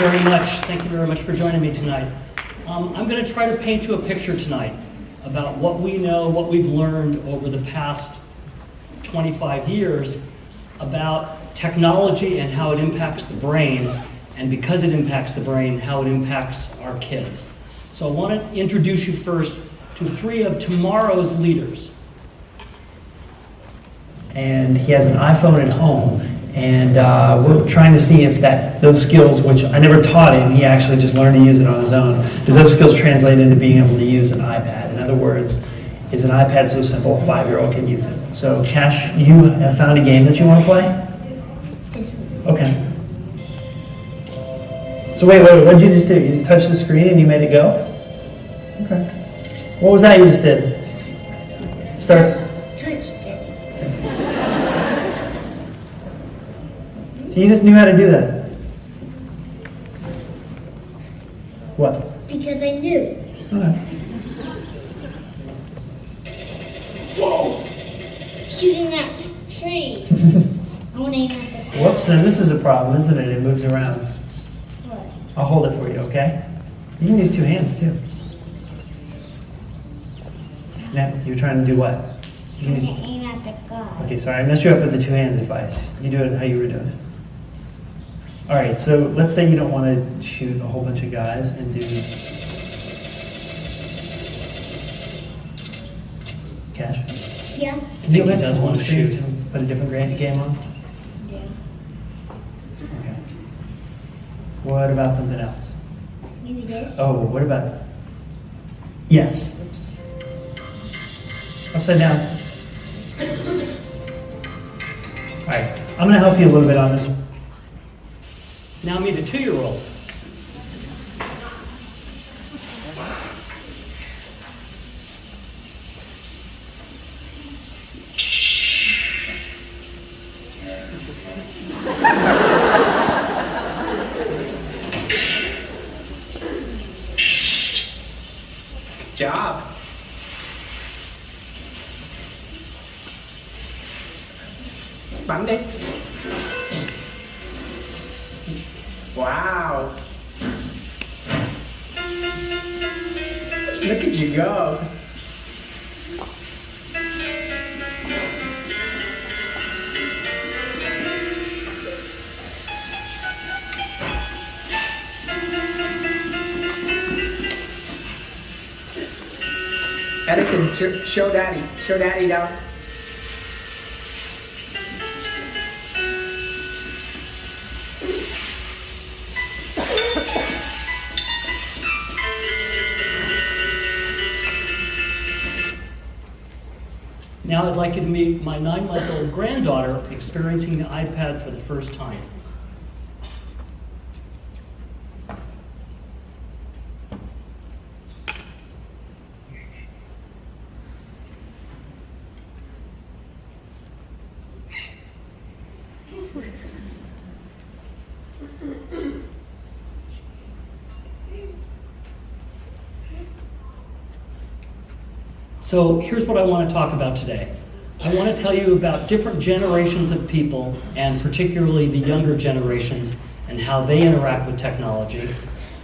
very much. Thank you very much for joining me tonight. I'm going to try to paint you a picture tonight about what we know, what we've learned over the past 25 years about technology and how it impacts the brain, and because it impacts the brain, how it impacts our kids. So I want to introduce you first to three of tomorrow's leaders. And he has an iPhone at home, and we're trying to see if those skills, which I never taught him, he actually just learned to use it on his own, do those skills translate into being able to use an iPad? In other words, is an iPad so simple a 5-year-old can use it? So Cash, you have found a game that you want to play? Okay. So wait, what did you just do? You just touched the screen and you made it go? Okay. What was that you just did? Start. Touched it. So you just knew how to do that? What? Because I knew. Okay. Whoa! Shooting that tree. I want to aim at the... Whoops, and this is a problem, isn't it? It moves around. What? I'll hold it for you, okay? You can use two hands, too. Now, you're trying to do what? You I'm can going use... to aim at the guy. Okay, sorry, I messed you up with the two hands advice. You do it how you were doing it. All right, so let's say you don't want to shoot a whole bunch of guys and do... Cash? Yeah? I think he does want to shoot. Put a different game on? Yeah. Okay. What about something else? Maybe this? Oh, what about... Yes. Oops. Upside down. All right, I'm going to help you a little bit on this one. Now meet a 2-year-old. Good job. Bắn đi. Wow. Look at you go. Edison, show Daddy. Show Daddy down. Now I'd like you to meet my 9-month-old granddaughter experiencing the iPad for the first time. So here's what I want to talk about today. I want to tell you about different generations of people, and particularly the younger generations, and how they interact with technology.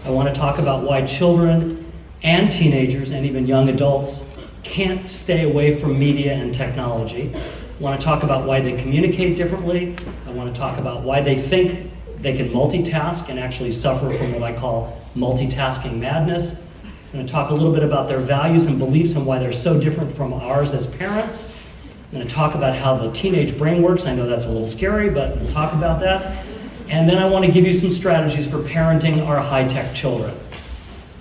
I want to talk about why children and teenagers and even young adults can't stay away from media and technology. I want to talk about why they communicate differently. I want to talk about why they think they can multitask and actually suffer from what I call multitasking madness. I'm going to talk a little bit about their values and beliefs and why they're so different from ours as parents. I'm going to talk about how the teenage brain works. I know that's a little scary, but we'll talk about that. And then I want to give you some strategies for parenting our high-tech children.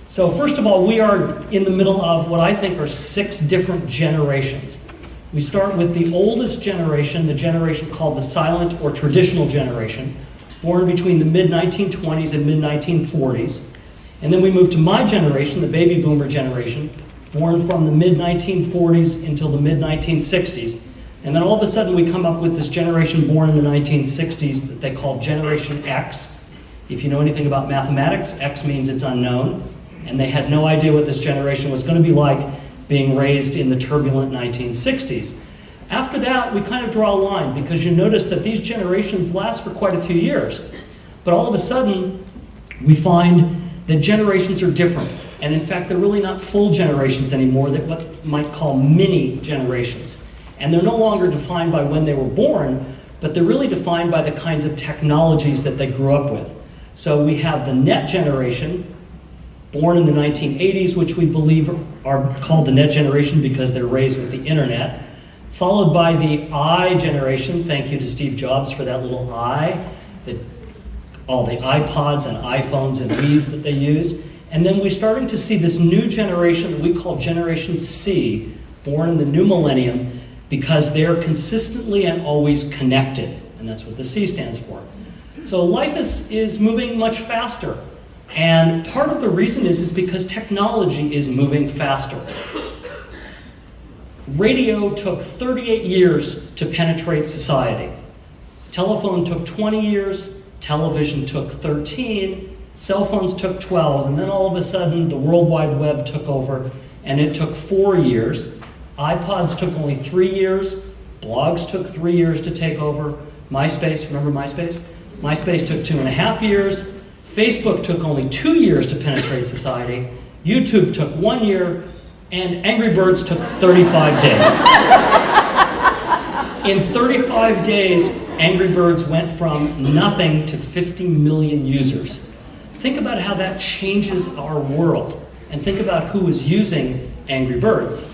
So first of all, we are in the middle of what I think are 6 different generations. We start with the oldest generation, the generation called the silent or traditional generation, born between the mid-1920s and mid-1940s. And then we move to my generation, the baby boomer generation, born from the mid-1940s until the mid-1960s. And then all of a sudden we come up with this generation born in the 1960s that they call Generation X. If you know anything about mathematics, X means it's unknown. And they had no idea what this generation was going to be like being raised in the turbulent 1960s. After that, we kind of draw a line because you notice that these generations last for quite a few years. But all of a sudden, we find that generations are different. And in fact, they're really not full generations anymore, they're what you might call mini generations. And they're no longer defined by when they were born, but they're really defined by the kinds of technologies that they grew up with. So we have the net generation, born in the 1980s, which we believe are called the net generation because they're raised with the internet, followed by the I generation. Thank you to Steve Jobs for that little I, all the iPods and iPhones and Wii's that they use. And then we're starting to see this new generation that we call Generation C, born in the new millennium, because they're consistently and always connected. And that's what the C stands for. So life is moving much faster. And part of the reason is because technology is moving faster. Radio took 38 years to penetrate society. Telephone took 20 years, television took 13, cell phones took 12, and then all of a sudden the World Wide Web took over, and it took 4 years. iPods took only 3 years, blogs took 3 years to take over. MySpace, remember MySpace? MySpace took 2.5 years. Facebook took only 2 years to penetrate society. YouTube took 1 year, and Angry Birds took 35 days. In 35 days, Angry Birds went from nothing to 50 million users. Think about how that changes our world, and think about who is using Angry Birds.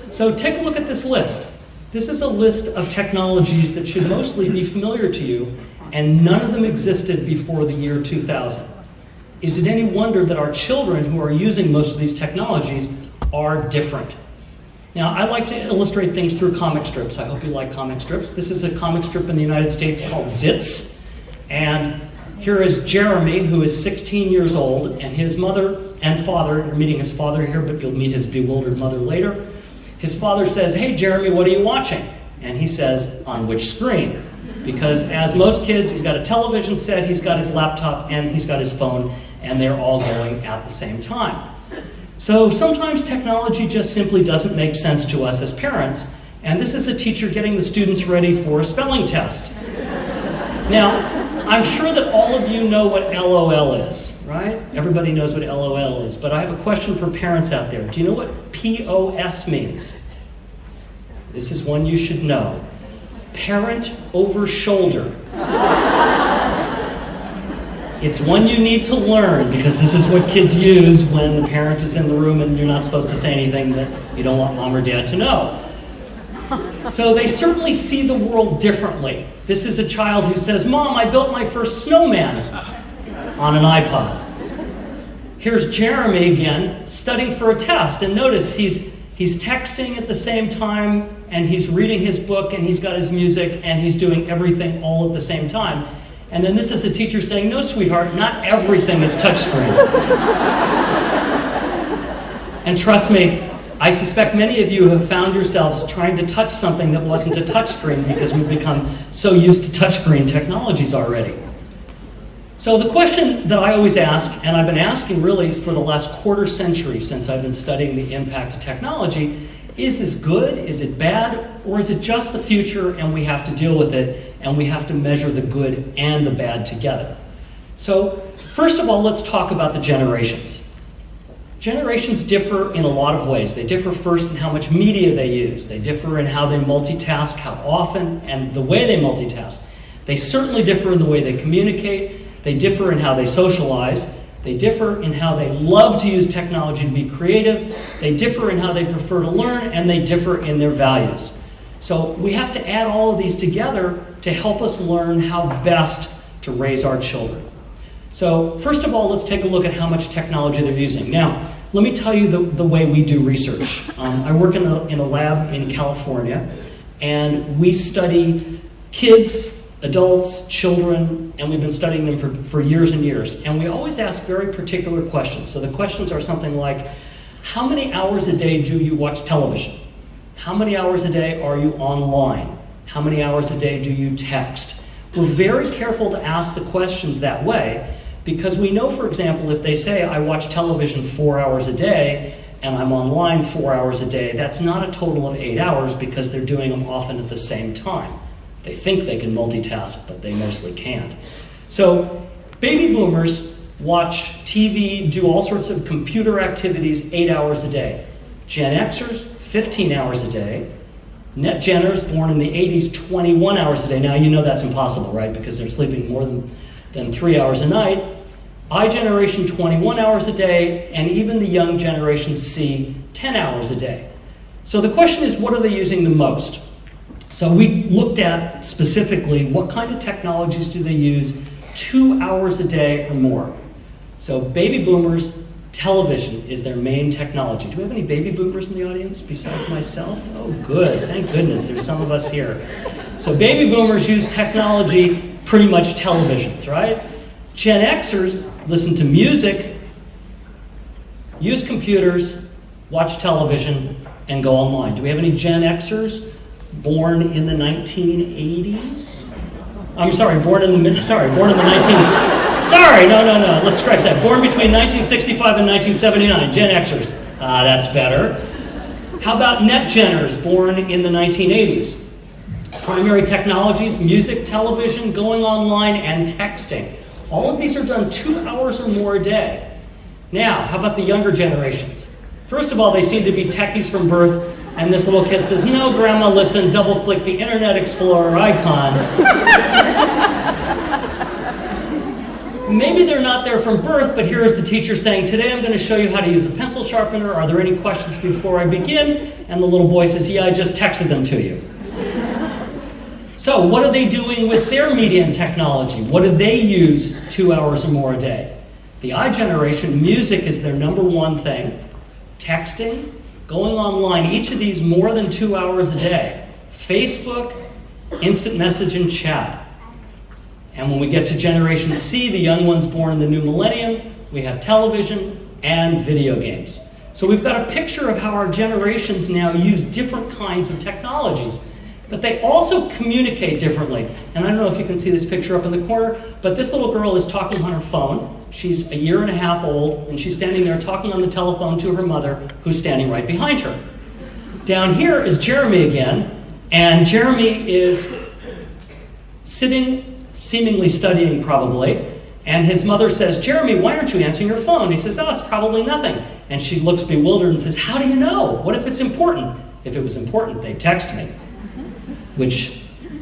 So take a look at this list. This is a list of technologies that should mostly be familiar to you, and none of them existed before the year 2000. Is it any wonder that our children who are using most of these technologies are different? Now, I like to illustrate things through comic strips. I hope you like comic strips. This is a comic strip in the United States called Zits. And here is Jeremy, who is 16 years old, and his mother and father, you're meeting his father here, but you'll meet his bewildered mother later. His father says, "Hey, Jeremy, what are you watching?" And he says, "On which screen?" Because as most kids, he's got a television set, he's got his laptop, and he's got his phone, and they're all going at the same time. So sometimes technology just simply doesn't make sense to us as parents, and this is a teacher getting the students ready for a spelling test. Now, I'm sure that all of you know what LOL is, right? Everybody knows what LOL is, but I have a question for parents out there. Do you know what POS means? This is one you should know. Parent over shoulder. It's one you need to learn because this is what kids use when the parent is in the room and you're not supposed to say anything that you don't want mom or dad to know. So they certainly see the world differently. This is a child who says, "Mom, I built my first snowman," on an iPod. Here's Jeremy again, studying for a test, and notice he's texting at the same time, and he's reading his book, and he's got his music, and he's doing everything all at the same time. And then this is a teacher saying, "No, sweetheart, not everything is touchscreen." And trust me, I suspect many of you have found yourselves trying to touch something that wasn't a touchscreen because we've become so used to touchscreen technologies already. So the question that I always ask, and I've been asking really for the last quarter century since I've been studying the impact of technology, is this good, is it bad, or is it just the future and we have to deal with it and we have to measure the good and the bad together? So first of all, let's talk about the generations. Generations differ in a lot of ways. They differ first in how much media they use. They differ in how they multitask, how often, and the way they multitask. They certainly differ in the way they communicate. They differ in how they socialize. They differ in how they love to use technology to be creative. They differ in how they prefer to learn, and they differ in their values. So we have to add all of these together to help us learn how best to raise our children. So first of all, let's take a look at how much technology they're using. Now, let me tell you the way we do research. I work in a lab in California, and we study kids, adults, children, and we've been studying them for years and years. And we always ask very particular questions. So the questions are something like, how many hours a day do you watch television? How many hours a day are you online? How many hours a day do you text? We're very careful to ask the questions that way because we know, for example, if they say, I watch television 4 hours a day and I'm online 4 hours a day, that's not a total of 8 hours because they're doing them often at the same time. They think they can multitask, but they mostly can't. So baby boomers watch TV, do all sorts of computer activities 8 hours a day. Gen Xers, 15 hours a day. Net Genners, born in the 80s, 21 hours a day. Now you know that's impossible, right? Because they're sleeping more than 3 hours a night. I generation, 21 hours a day, and even the young generation C, 10 hours a day. So the question is, what are they using the most? So we looked at specifically what kind of technologies do they use 2 hours a day or more. So baby boomers, television is their main technology. Do we have any baby boomers in the audience besides myself? Oh, good. Thank goodness there's some of us here. So baby boomers use technology, pretty much televisions, right? Gen Xers listen to music, use computers, watch television, and go online. Do we have any Gen Xers born in the 1980s? I'm sorry, born in the 19... Sorry, no. Let's scratch that. Born between 1965 and 1979, Gen Xers. That's better. How about Net Genners, born in the 1980s? Primary technologies, music, television, going online, and texting. All of these are done 2 hours or more a day. Now, how about the younger generations? First of all, they seem to be techies from birth, and this little kid says, "No, Grandma, listen, double-click the Internet Explorer icon." Maybe they're not there from birth, but here is the teacher saying, "Today I'm going to show you how to use a pencil sharpener. Are there any questions before I begin?" And the little boy says, "Yeah, I just texted them to you." So what are they doing with their media and technology? What do they use 2 hours or more a day? The I generation, music is their number one thing. Texting, going online, each of these more than 2 hours a day. Facebook, instant message and chat. And when we get to Generation C, the young ones born in the new millennium, we have television and video games. So we've got a picture of how our generations now use different kinds of technologies. But they also communicate differently. And I don't know if you can see this picture up in the corner, but this little girl is talking on her phone. She's a year and a half old, and she's standing there talking on the telephone to her mother, who's standing right behind her. Down here is Jeremy again, and Jeremy is sitting, seemingly studying probably, and his mother says, "Jeremy, why aren't you answering your phone?" He says, "Oh, it's probably nothing." And she looks bewildered and says, "How do you know? What if it's important?" If it was important, they'd text me. Which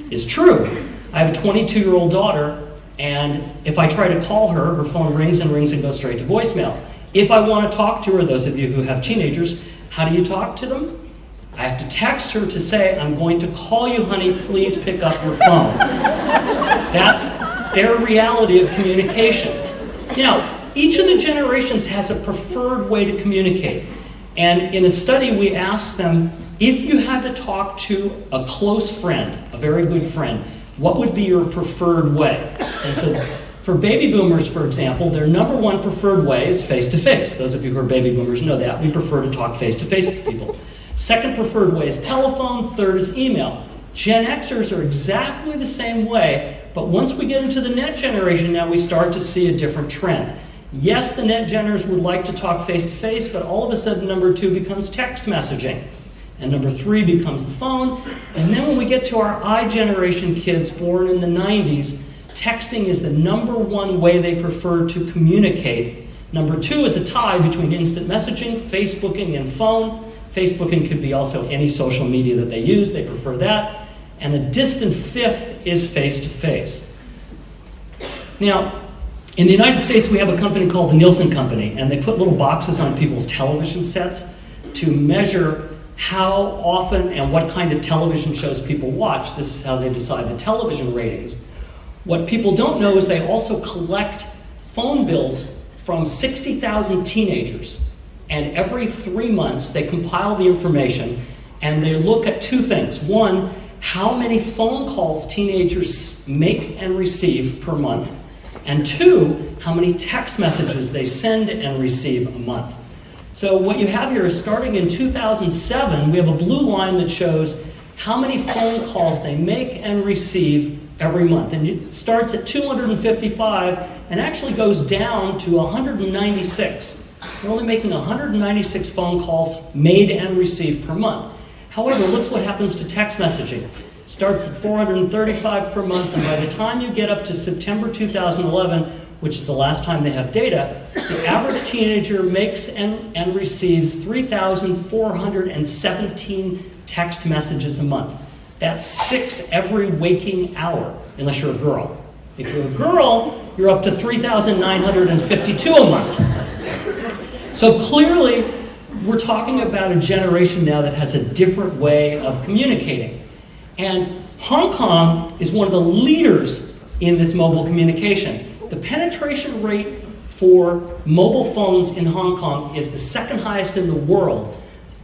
is true. I have a 22-year-old daughter, and if I try to call her, her phone rings and goes straight to voicemail. If I want to talk to her, those of you who have teenagers, how do you talk to them? I have to text her to say, "I'm going to call you, honey, please pick up your phone." That's their reality of communication. Now, each of the generations has a preferred way to communicate. And in a study, we asked them, if you had to talk to a close friend, a very good friend, what would be your preferred way? And so for baby boomers, for example, their number one preferred way is face-to-face. Those of you who are baby boomers know that. We prefer to talk face-to-face with people. Second preferred way is telephone. Third is email. Gen Xers are exactly the same way, but once we get into the Net generation now, we start to see a different trend. Yes, the Net Genners would like to talk face-to-face, but all of a sudden number 2 becomes text messaging. And number 3 becomes the phone. And then when we get to our I generation kids born in the 90s, texting is the number 1 way they prefer to communicate. Number 2 is a tie between instant messaging, Facebooking, and phone. Facebooking could be also any social media that they use. They prefer that. And a distant 5th is face-to-face. Now, in the United States, we have a company called the Nielsen Company, and they put little boxes on people's television sets to measure how often and what kind of television shows people watch. This is how they decide the television ratings. What people don't know is they also collect phone bills from 60,000 teenagers. And every 3 months, they compile the information, and they look at 2 things. 1, how many phone calls teenagers make and receive per month. And 2, how many text messages they send and receive a month. So what you have here is starting in 2007, we have a blue line that shows how many phone calls they make and receive every month. And it starts at 255 and actually goes down to 196. We're only making 196 phone calls made and received per month. However, look what happens to text messaging. Starts at 435 per month, and by the time you get up to September 2011, which is the last time they have data, the average teenager makes and receives 3,417 text messages a month. That's 6 every waking hour, unless you're a girl. If you're a girl, you're up to 3,952 a month. So clearly, we're talking about a generation now that has a different way of communicating. And Hong Kong is one of the leaders in this mobile communication. The penetration rate for mobile phones in Hong Kong is the second highest in the world.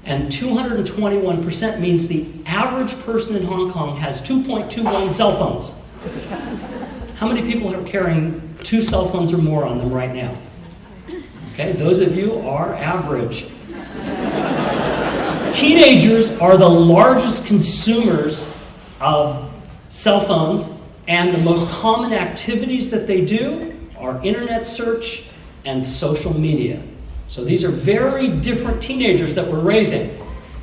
And 221% means the average person in Hong Kong has 2.21 cell phones. How many people are carrying 2 cell phones or more on them right now? Okay, those of you are average. Teenagers are the largest consumers of cell phones, and the most common activities that they do are internet search and social media. So these are very different teenagers that we're raising.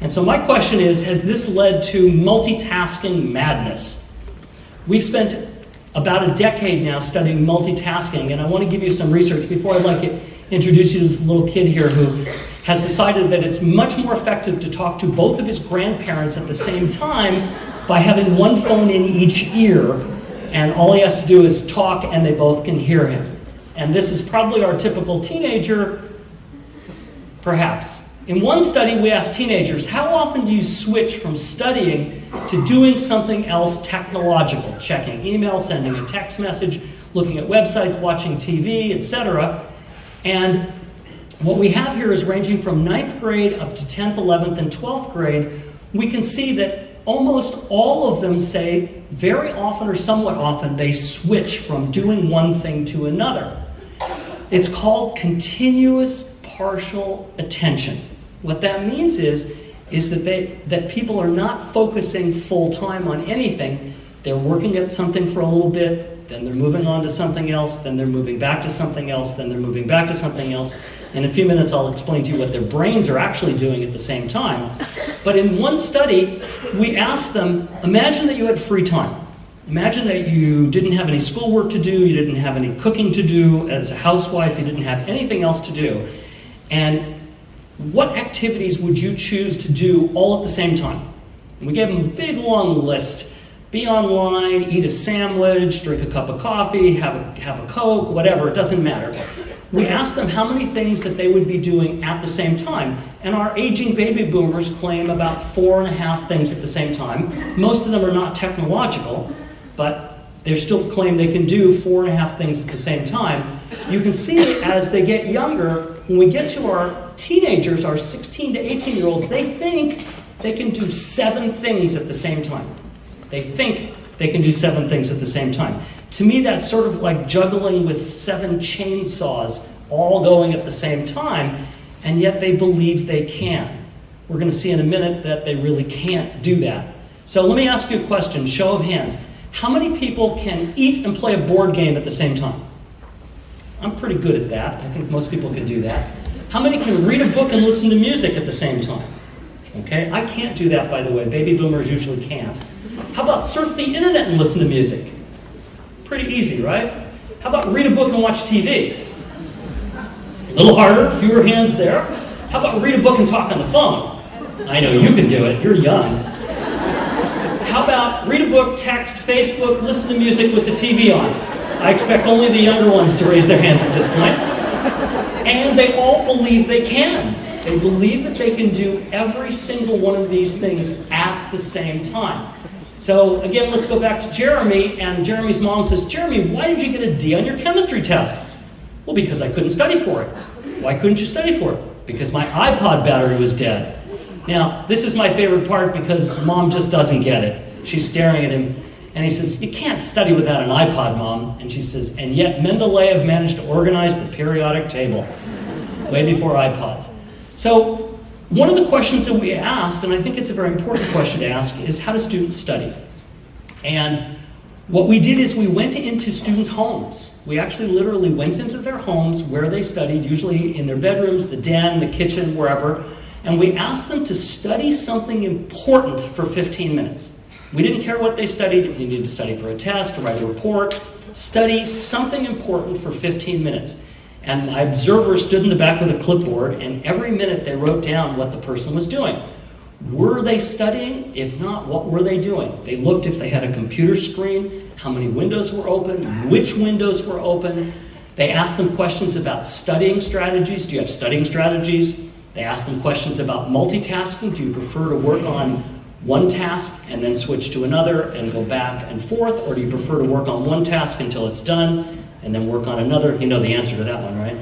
And so my question is, has this led to multitasking madness? We've spent about a decade now studying multitasking, and I want to give you some research before I'd like to introduce you to this little kid here who has decided that it's much more effective to talk to both of his grandparents at the same time by having one phone in each ear, and all he has to do is talk and they both can hear him. And this is probably our typical teenager, perhaps. In one study, we asked teenagers, how often do you switch from studying to doing something else technological? Checking email, sending a text message, looking at websites, watching TV, etc. And what we have here is ranging from 9th grade up to 10th, 11th, and 12th grade. We can see that almost all of them say very often or somewhat often they switch from doing one thing to another. It's called continuous partial attention. What that means is that people are not focusing full time on anything. They're working at something for a little bit, then they're moving on to something else, then they're moving back to something else, then they're moving back to something else. In a few minutes, I'll explain to you what their brains are actually doing at the same time. But in one study, we asked them, imagine that you had free time. Imagine that you didn't have any schoolwork to do, you didn't have any cooking to do as a housewife, you didn't have anything else to do. And what activities would you choose to do all at the same time? And we gave them a big long list. Be online, eat a sandwich, drink a cup of coffee, have a Coke, whatever, it doesn't matter. We asked them how many things that they would be doing at the same time. And our aging baby boomers claim about 4.5 things at the same time. Most of them are not technological, but they still claim they can do 4.5 things at the same time. You can see as they get younger, when we get to our teenagers, our 16 to 18-year-olds, they think they can do 7 things at the same time. They think they can do 7 things at the same time. To me, that's sort of like juggling with 7 chainsaws all going at the same time, and yet they believe they can. We're going to see in a minute that they really can't do that. So let me ask you a question, show of hands. How many people can eat and play a board game at the same time? I'm pretty good at that. I think most people can do that. How many can read a book and listen to music at the same time? Okay, I can't do that, by the way. Baby boomers usually can't. How about surf the internet and listen to music? Pretty easy, right? How about read a book and watch TV? A little harder, fewer hands there. How about read a book and talk on the phone? I know you can do it, you're young. How about read a book, text, Facebook, listen to music with the TV on? I expect only the younger ones to raise their hands at this point. And they all believe they can. They believe that they can do every single one of these things at the same time. So again, let's go back to Jeremy, and Jeremy's mom says, Jeremy, why did you get a D on your chemistry test? Well, because I couldn't study for it. Why couldn't you study for it? Because my iPod battery was dead. Now, this is my favorite part because the mom just doesn't get it. She's staring at him, and he says, you can't study without an iPod, Mom. And she says, and yet Mendeleev managed to organize the periodic table way before iPods. So one of the questions that we asked, and I think it's a very important question to ask, is how do students study? And what we did is we went into students' homes. We actually literally went into their homes where they studied, usually in their bedrooms, the den, the kitchen, wherever, and we asked them to study something important for 15 minutes. We didn't care what they studied, if you needed to study for a test, to write a report, study something important for 15 minutes. And my observer stood in the back with a clipboard, and every minute they wrote down what the person was doing. Were they studying? If not, what were they doing? They looked if they had a computer screen, how many windows were open, which windows were open. They asked them questions about studying strategies. Do you have studying strategies? They asked them questions about multitasking. Do you prefer to work on one task and then switch to another and go back and forth? Or do you prefer to work on one task until it's done and then work on another? You know the answer to that one, right?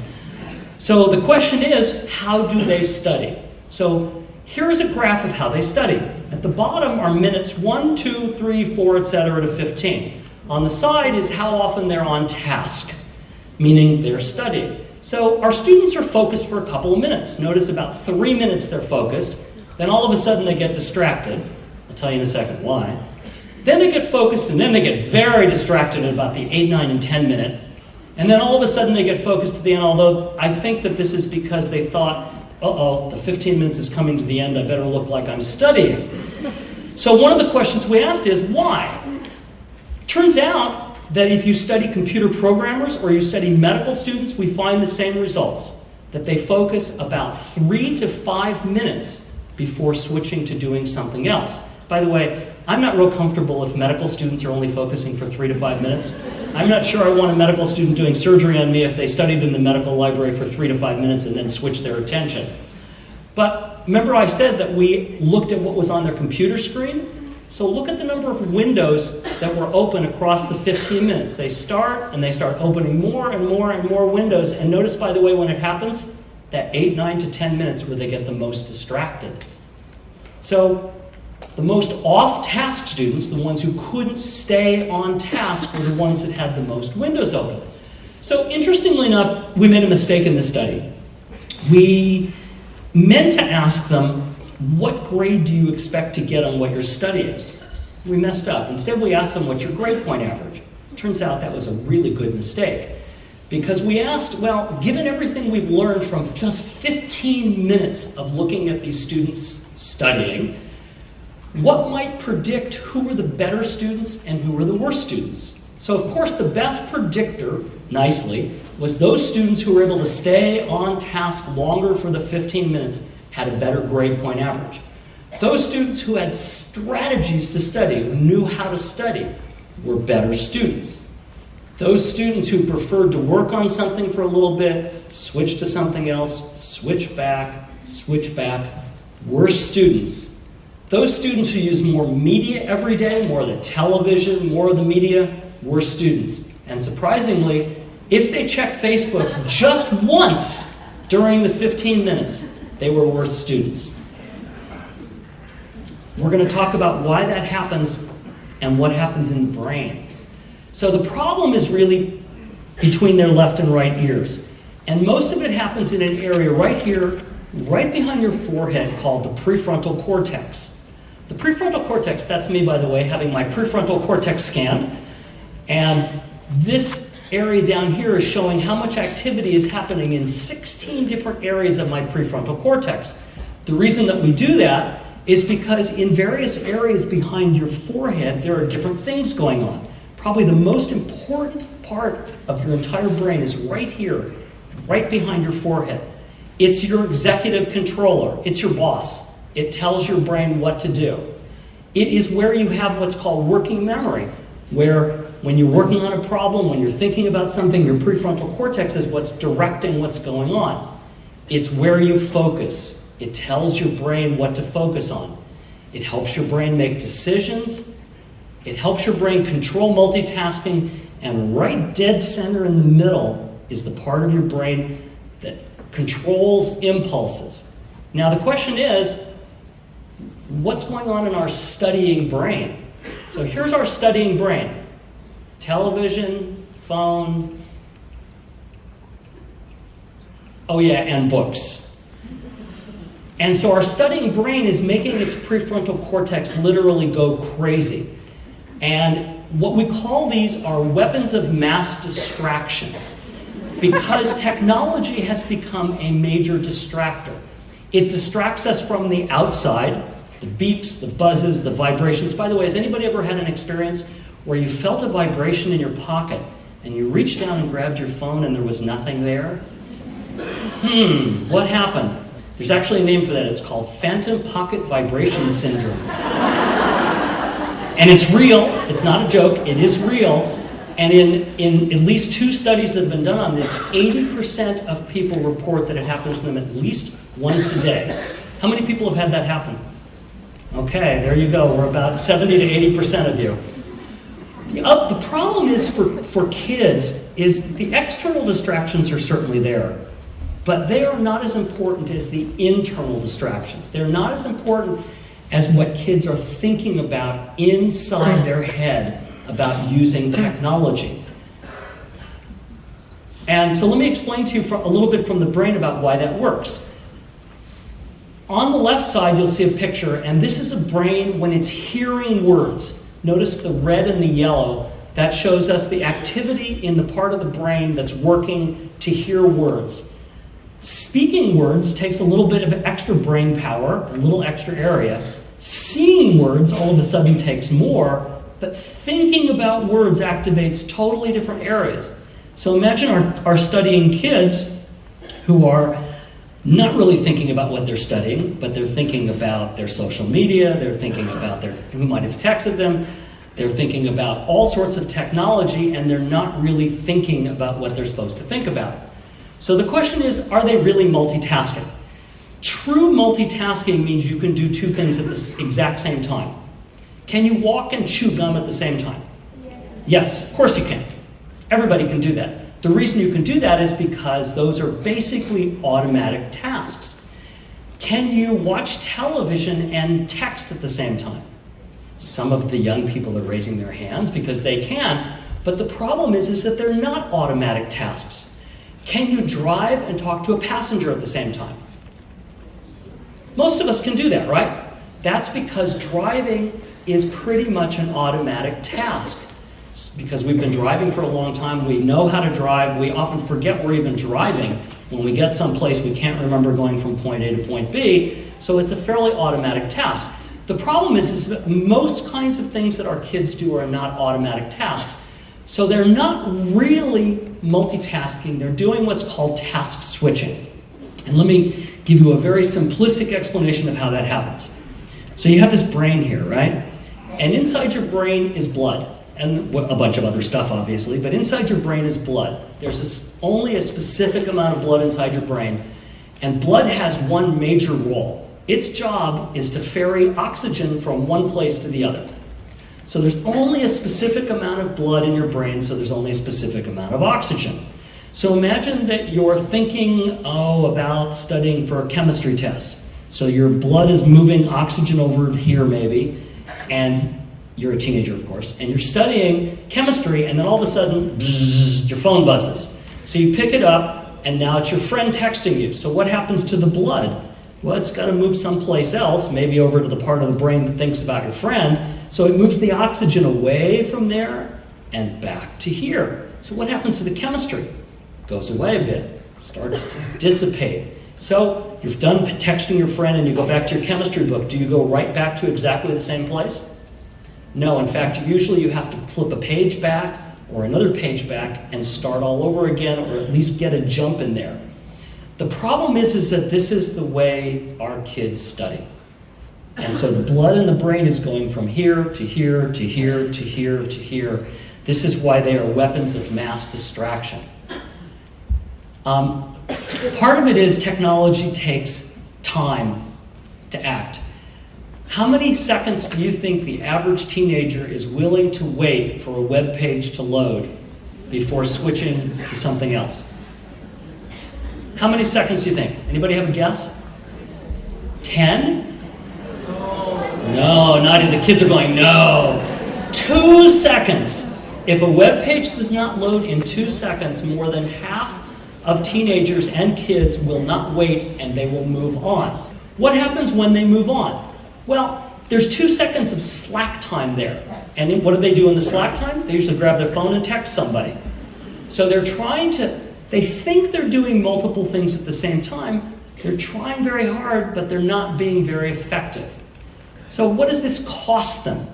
So the question is, how do they study? So here is a graph of how they study. At the bottom are minutes 1, 2, 3, 4, etc. to 15. On the side is how often they're on task, meaning they're studying. So our students are focused for a couple of minutes. Notice about 3 minutes they're focused. Then all of a sudden they get distracted. I'll tell you in a second why. Then they get focused, and then they get very distracted at about the 8, 9, and 10 minute. And then all of a sudden they get focused at the end, although I think that this is because they thought, uh-oh, the 15 minutes is coming to the end, I better look like I'm studying. So one of the questions we asked is, why? Turns out that if you study computer programmers or you study medical students, we find the same results, that they focus about 3 to 5 minutes before switching to doing something else. By the way, I'm not real comfortable if medical students are only focusing for 3 to 5 minutes. I'm not sure I want a medical student doing surgery on me if they studied in the medical library for 3 to 5 minutes and then switched their attention. But remember I said that we looked at what was on their computer screen? So look at the number of windows that were open across the 15 minutes. They start, and they start opening more and more and more windows. And notice, by the way, when it happens, that 8, 9 to 10 minutes where they get the most distracted. So the most off-task students, the ones who couldn't stay on task, were the ones that had the most windows open. So interestingly enough, we made a mistake in this study. We meant to ask them, what grade do you expect to get on what you're studying? We messed up. Instead, we asked them, what's your grade point average? Turns out that was a really good mistake. Because we asked, well, given everything we've learned from just 15 minutes of looking at these students studying, what might predict who were the better students and who were the worst students? So of course the best predictor, nicely, was those students who were able to stay on task longer for the 15 minutes had a better grade point average. Those students who had strategies to study, who knew how to study, were better students. Those students who preferred to work on something for a little bit, switch to something else, switch back, worse students. Those students who use more media every day, more of the television, more of the media, were students. And surprisingly, if they checked Facebook just once during the 15 minutes, they were worse students. We're going to talk about why that happens and what happens in the brain. So the problem is really between their left and right ears. And most of it happens in an area right here, right behind your forehead, called the prefrontal cortex. The prefrontal cortex, that's me, by the way, having my prefrontal cortex scanned. And this area down here is showing how much activity is happening in 16 different areas of my prefrontal cortex. The reason that we do that is because in various areas behind your forehead, there are different things going on. Probably the most important part of your entire brain is right here, right behind your forehead. It's your executive controller. It's your boss. It tells your brain what to do. It is where you have what's called working memory, where when you're working on a problem, when you're thinking about something, your prefrontal cortex is what's directing what's going on. It's where you focus. It tells your brain what to focus on. It helps your brain make decisions. It helps your brain control multitasking. And right dead center in the middle is the part of your brain that controls impulses. Now the question is, what's going on in our studying brain? So here's our studying brain. Television, phone, oh yeah, and books. And so our studying brain is making its prefrontal cortex literally go crazy. And what we call these are weapons of mass distraction, because technology has become a major distractor. It distracts us from the outside, the beeps, the buzzes, the vibrations. By the way, has anybody ever had an experience where you felt a vibration in your pocket and you reached down and grabbed your phone and there was nothing there? What happened? There's actually a name for that. It's called phantom pocket vibration syndrome. And it's real. It's not a joke. It is real. And in at least 2 studies that have been done on this, 80% of people report that it happens to them at least once a day. How many people have had that happen? Okay, there you go. We're about 70 to 80% of you. The problem is for kids is the external distractions are certainly there, but they are not as important as the internal distractions. They're not as important as what kids are thinking about inside their head about using technology. And so let me explain to you a little bit from the brain about why that works. On the left side, you'll see a picture, and this is a brain when it's hearing words. Notice the red and the yellow. That shows us the activity in the part of the brain that's working to hear words. Speaking words takes a little bit of extra brain power, a little extra area. Seeing words all of a sudden takes more, but thinking about words activates totally different areas. So imagine our studying kids who are not really thinking about what they're studying, but they're thinking about their social media, they're thinking about who might have texted them, they're thinking about all sorts of technology, and they're not really thinking about what they're supposed to think about. So the question is, are they really multitasking? True multitasking means you can do 2 things at the exact same time. Can you walk and chew gum at the same time? Yes, of course you can. Everybody can do that. The reason you can do that is because those are basically automatic tasks. Can you watch television and text at the same time? Some of the young people are raising their hands because they can, but the problem is that they're not automatic tasks. Can you drive and talk to a passenger at the same time? Most of us can do that, right? That's because driving is pretty much an automatic task. Because we've been driving for a long time, we know how to drive, we often forget we're even driving. When we get someplace, we can't remember going from point A to point B, so it's a fairly automatic task. The problem is that most kinds of things that our kids do are not automatic tasks. So they're not really multitasking, they're doing what's called task switching. And let me give you a very simplistic explanation of how that happens. So you have this brain here, right? And inside your brain is blood. And a bunch of other stuff, obviously, but inside your brain is blood. There's only a specific amount of blood inside your brain, and blood has one major role. Its job is to ferry oxygen from one place to the other. So there's only a specific amount of blood in your brain, so there's only a specific amount of oxygen. So imagine that you're thinking, about studying for a chemistry test. So your blood is moving oxygen over here, maybe, and you're a teenager, of course, and you're studying chemistry, and then all of a sudden, bzzz, your phone buzzes. So you pick it up, and now it's your friend texting you. So what happens to the blood? Well, it's got to move someplace else, maybe over to the part of the brain that thinks about your friend. So it moves the oxygen away from there and back to here. So what happens to the chemistry? It goes away a bit, starts to dissipate. So you've done texting your friend, and you go back to your chemistry book. Do you go right back to exactly the same place? No, in fact, usually you have to flip a page back or another page back and start all over again, or at least get a jump in there. The problem is that this is the way our kids study. And so the blood in the brain is going from here to here to here to here to here. This is why they are weapons of mass distraction. Part of it is technology takes time to act. How many seconds do you think the average teenager is willing to wait for a web page to load before switching to something else? How many seconds do you think? Anybody have a guess? 10? No, not even. The kids are going, no. 2 seconds. If a web page does not load in 2 seconds, more than half of teenagers and kids will not wait, and they will move on. What happens when they move on? Well, there's 2 seconds of slack time there. And what do they do in the slack time? They usually grab their phone and text somebody. So they think they're doing multiple things at the same time. They're trying very hard, but they're not being very effective. So what does this cost them?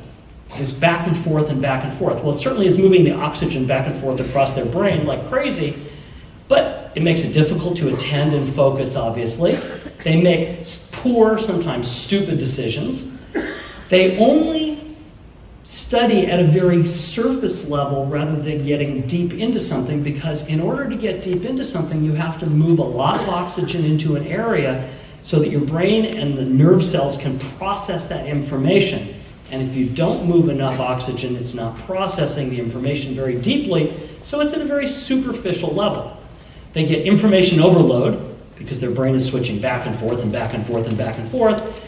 is back and forth and back and forth. Well, it certainly is moving the oxygen back and forth across their brain like crazy, but it makes it difficult to attend and focus, obviously. They make poor, sometimes stupid decisions. They only study at a very surface level rather than getting deep into something, because in order to get deep into something, you have to move a lot of oxygen into an area so that your brain and the nerve cells can process that information. And if you don't move enough oxygen, it's not processing the information very deeply, so it's at a very superficial level. They get information overload because their brain is switching back and forth and back and forth and back and forth.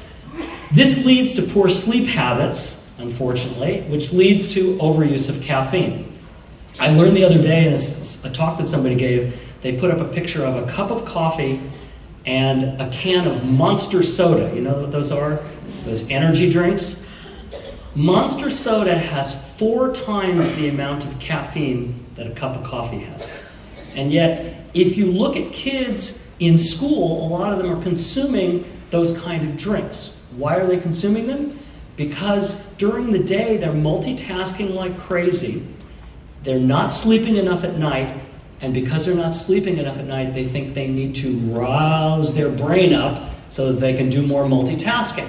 This leads to poor sleep habits, unfortunately, which leads to overuse of caffeine. I learned the other day in a talk that somebody gave, they put up a picture of a cup of coffee and a can of Monster soda. You know what those are? Those energy drinks. Monster soda has 4 times the amount of caffeine that a cup of coffee has. And yet, if you look at kids in school, a lot of them are consuming those kind of drinks. Why are they consuming them? Because during the day, they're multitasking like crazy. They're not sleeping enough at night. And because they're not sleeping enough at night, they think they need to rouse their brain up so that they can do more multitasking.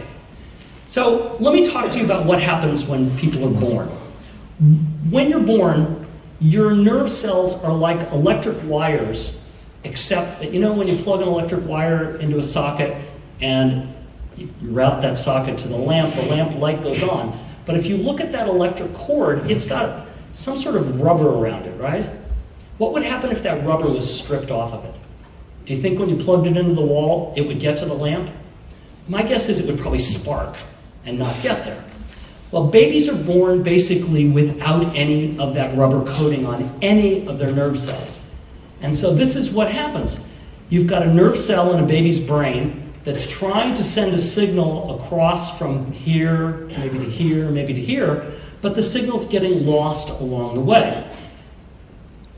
So let me talk to you about what happens when people are born. When you're born, your nerve cells are like electric wires, except that, you know, when you plug an electric wire into a socket and you route that socket to the lamp light goes on. But if you look at that electric cord, it's got some sort of rubber around it, right? What would happen if that rubber was stripped off of it? Do you think when you plugged it into the wall, it would get to the lamp? My guess is it would probably spark and not get there. Well, babies are born basically without any of that rubber coating on any of their nerve cells. And so this is what happens. You've got a nerve cell in a baby's brain that's trying to send a signal across from here, maybe to here, maybe to here, but the signal's getting lost along the way.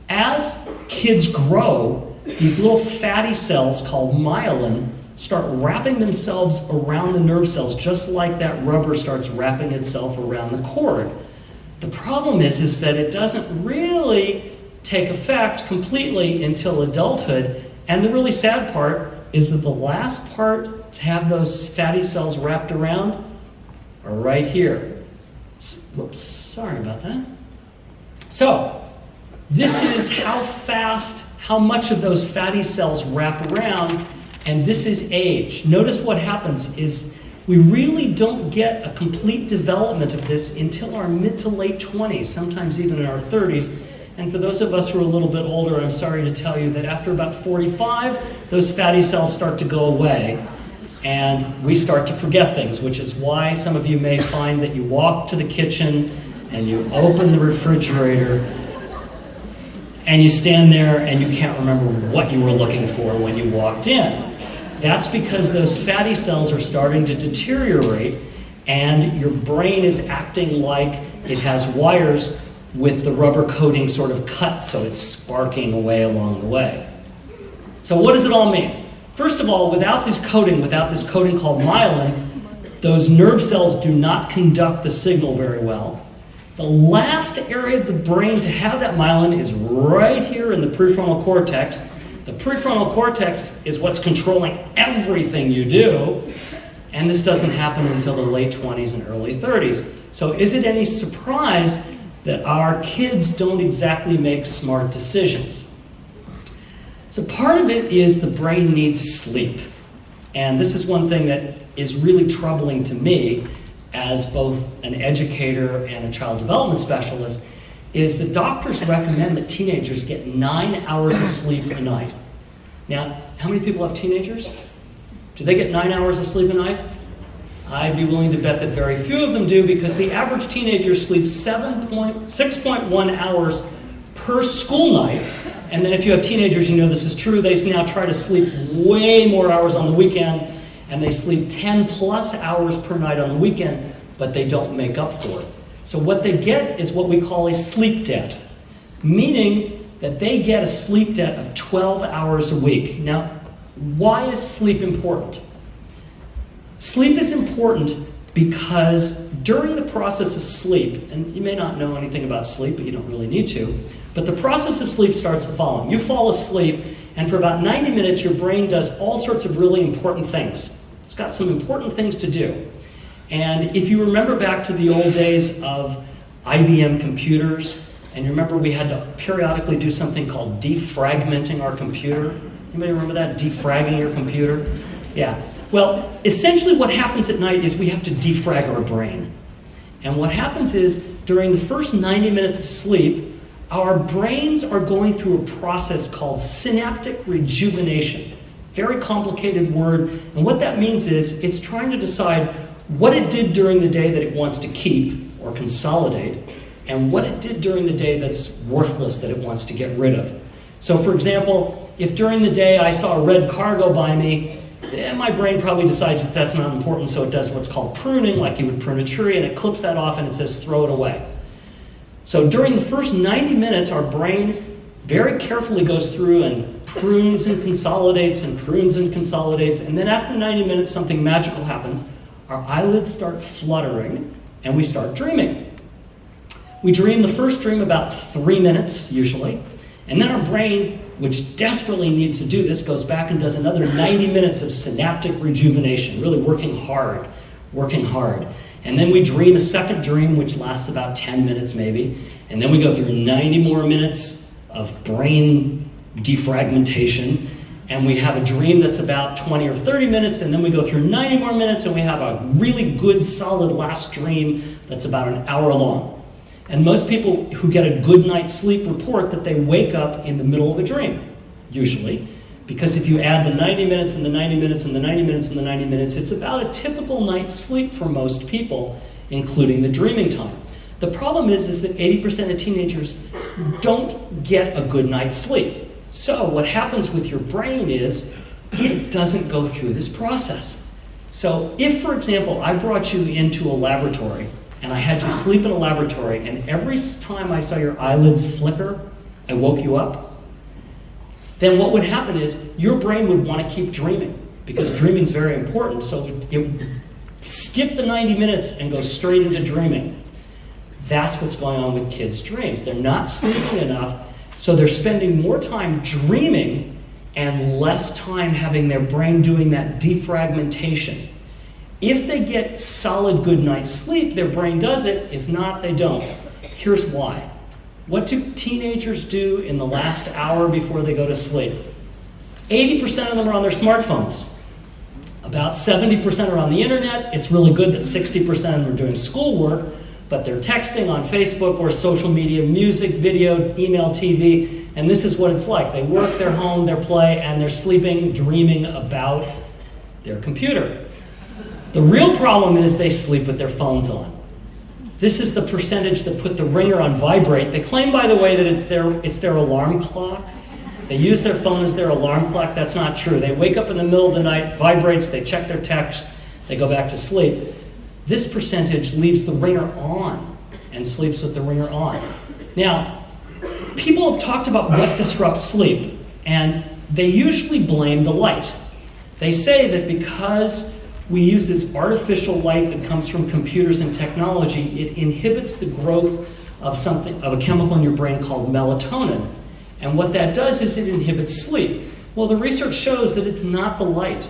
As kids grow, these little fatty cells called myelin start wrapping themselves around the nerve cells, just like that rubber starts wrapping itself around the cord. The problem is that it doesn't really take effect completely until adulthood, and the really sad part is that the last part to have those fatty cells wrapped around are right here. Whoops, sorry about that. So, this is how fast, how much of those fatty cells wrap around, and this is age. Notice what happens is we really don't get a complete development of this until our mid to late 20s, sometimes even in our 30s. And for those of us who are a little bit older, I'm sorry to tell you that after about 45, those fatty cells start to go away, and we start to forget things, which is why some of you may find that you walk to the kitchen and you open the refrigerator and you stand there and you can't remember what you were looking for when you walked in. That's because those fatty cells are starting to deteriorate and your brain is acting like it has wires with the rubber coating sort of cut, so it's sparking away along the way. So what does it all mean? First of all, without this coating called myelin, those nerve cells do not conduct the signal very well. The last area of the brain to have that myelin is right here in the prefrontal cortex. The prefrontal cortex is what's controlling everything you do, and this doesn't happen until the late 20s and early 30s. So is it any surprise that our kids don't exactly make smart decisions? So part of it is the brain needs sleep. And this is one thing that is really troubling to me as both an educator and a child development specialist, is that doctors recommend that teenagers get 9 hours of sleep a night. Now, how many people have teenagers? Do they get 9 hours of sleep a night? I'd be willing to bet that very few of them do, because the average teenager sleeps 6.1 hours per school night. And then if you have teenagers, you know this is true, they now try to sleep way more hours on the weekend, and they sleep 10 plus hours per night on the weekend, but they don't make up for it. So what they get is what we call a sleep debt, meaning that they get a sleep debt of 12 hours a week. Now, why is sleep important? Sleep is important because during the process of sleep, and you may not know anything about sleep, but you don't really need to, but the process of sleep starts the following. You fall asleep, and for about 90 minutes, your brain does all sorts of really important things. It's got some important things to do. And if you remember back to the old days of IBM computers, and you remember we had to periodically do something called defragmenting our computer. Anybody remember that? Defragging your computer? Yeah. Well, essentially what happens at night is we have to defrag our brain. And what happens is during the first 90 minutes of sleep, our brains are going through a process called synaptic rejuvenation. Very complicated word. And what that means is it's trying to decide what it did during the day that it wants to keep or consolidate, and what it did during the day that's worthless that it wants to get rid of. So for example, if during the day I saw a red car go by me, my brain probably decides that that's not important, so it does what's called pruning, like you would prune a tree, and it clips that off and it says throw it away. So during the first 90 minutes, our brain very carefully goes through and prunes and consolidates and prunes and consolidates, and then after 90 minutes something magical happens. Our eyelids start fluttering and we start dreaming. We dream the first dream about 3 minutes, usually, and then our brain, which desperately needs to do this, goes back and does another 90 minutes of synaptic rejuvenation, really working hard. And then we dream a second dream, which lasts about 10 minutes maybe, and then we go through 90 more minutes of brain defragmentation, and we have a dream that's about 20 or 30 minutes, and then we go through 90 more minutes, and we have a really good, solid last dream that's about an hour long. And most people who get a good night's sleep report that they wake up in the middle of a dream, usually, because if you add the 90 minutes and the 90 minutes and the 90 minutes and the 90 minutes, it's about a typical night's sleep for most people, including the dreaming time. The problem is that 80% of teenagers don't get a good night's sleep. So what happens with your brain is it doesn't go through this process. So if, for example, I brought you into a laboratory and I had you sleep in a laboratory, and every time I saw your eyelids flicker, I woke you up, then what would happen is your brain would want to keep dreaming, because dreaming is very important, so it would skip the 90 minutes and go straight into dreaming. That's what's going on with kids' dreams. They're not sleeping enough, so they're spending more time dreaming and less time having their brain doing that defragmentation. If they get solid good night's sleep, their brain does it. If not, they don't. Here's why. What do teenagers do in the last hour before they go to sleep? 80% of them are on their smartphones. About 70% are on the internet. It's really good that 60% of them are doing schoolwork, but they're texting on Facebook or social media, music, video, email, TV, and this is what it's like. They work, they're home, they're play, and they're sleeping, dreaming about their computer. The real problem is they sleep with their phones on. This is the percentage that put the ringer on vibrate. They claim, by the way, that it's their alarm clock. They use their phone as their alarm clock. That's not true. They wake up in the middle of the night, vibrates, they check their text, they go back to sleep. This percentage leaves the ringer on and sleeps with the ringer on. Now, people have talked about what disrupts sleep, and they usually blame the light. They say that because we use this artificial light that comes from computers and technology, it inhibits the growth of a chemical in your brain called melatonin. And what that does is it inhibits sleep. Well, the research shows that it's not the light.